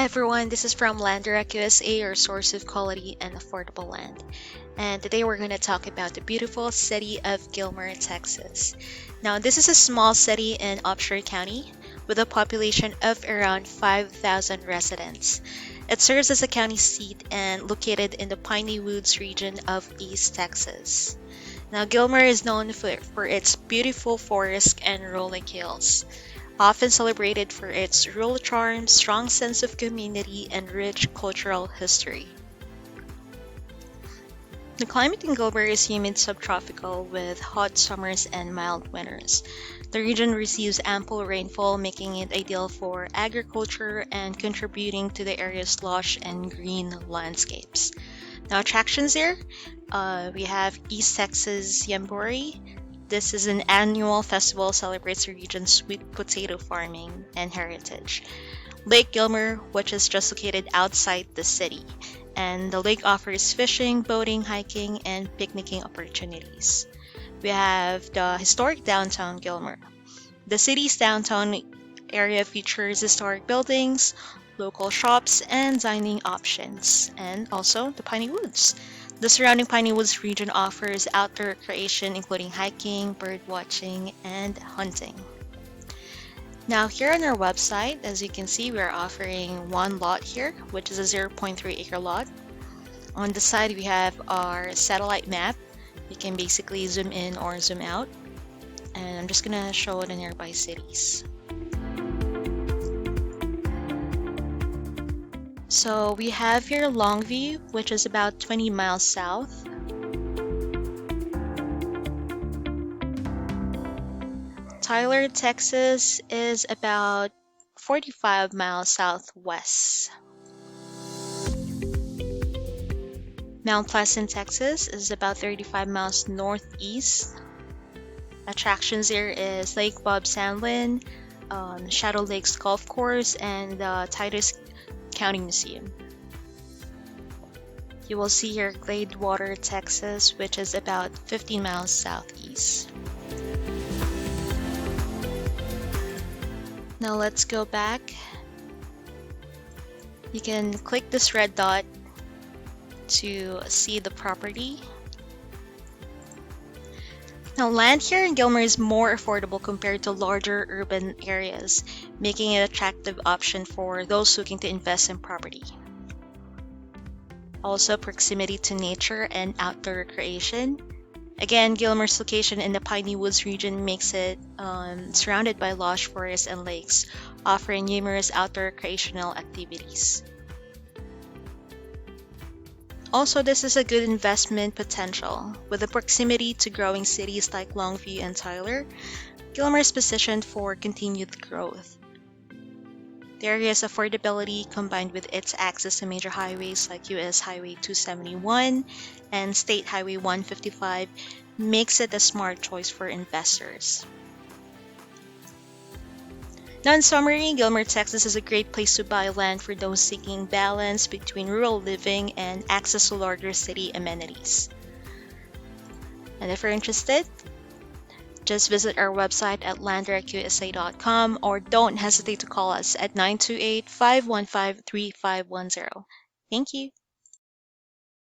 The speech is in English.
Hi everyone, this is from Land Direct USA, your source of quality and affordable land. And today we're going to talk about the beautiful city of Gilmer, Texas. Now, this is a small city in Upshur County with a population of around 5,000 residents. It serves as a county seat and located in the Piney Woods region of East Texas. Now, Gilmer is known for its beautiful forests and rolling hills, often celebrated for its rural charm, strong sense of community, and rich cultural history. The climate in Gilmer is humid subtropical with hot summers and mild winters. The region receives ample rainfall, making it ideal for agriculture and contributing to the area's lush and green landscapes. Now, attractions here, we have East Texas Yambori. This is an annual festival celebrates the region's sweet potato farming and heritage. Lake Gilmer, which is just located outside the city, and the lake offers fishing, boating, hiking, and picnicking opportunities. We have the historic downtown Gilmer. The city's downtown area features historic buildings, local shops, and dining options, and also the Piney Woods. The surrounding Piney Woods region offers outdoor recreation, including hiking, bird watching, and hunting. Now, here on our website, as you can see, we are offering one lot here, which is a 0.3 acre lot. On the side, we have our satellite map. You can basically zoom in or zoom out. And I'm just going to show the nearby cities. So we have here Longview, which is about 20 miles south. Tyler, Texas is about 45 miles southwest. Mount Pleasant, Texas is about 35 miles northeast. Attractions here is Lake Bob Sandlin, Shadow Lakes Golf Course, and the Titus County Museum. You will see here Gladewater, Texas, which is about 15 miles southeast. Now let's go back. You can click this red dot to see the property. Now, land here in Gilmer is more affordable compared to larger urban areas, making it an attractive option for those looking to invest in property. Also, proximity to nature and outdoor recreation. Again, Gilmer's location in the Piney Woods region makes it surrounded by lush forests and lakes, offering numerous outdoor recreational activities. Also, this is a good investment potential. With the proximity to growing cities like Longview and Tyler, Gilmer is positioned for continued growth. The area's affordability, combined with its access to major highways like US Highway 271 and State Highway 155, makes it a smart choice for investors. Now, in summary, Gilmer, Texas is a great place to buy land for those seeking balance between rural living and access to larger city amenities. And if you're interested, just visit our website at landdirectusa.com or don't hesitate to call us at 928-515-3510. Thank you.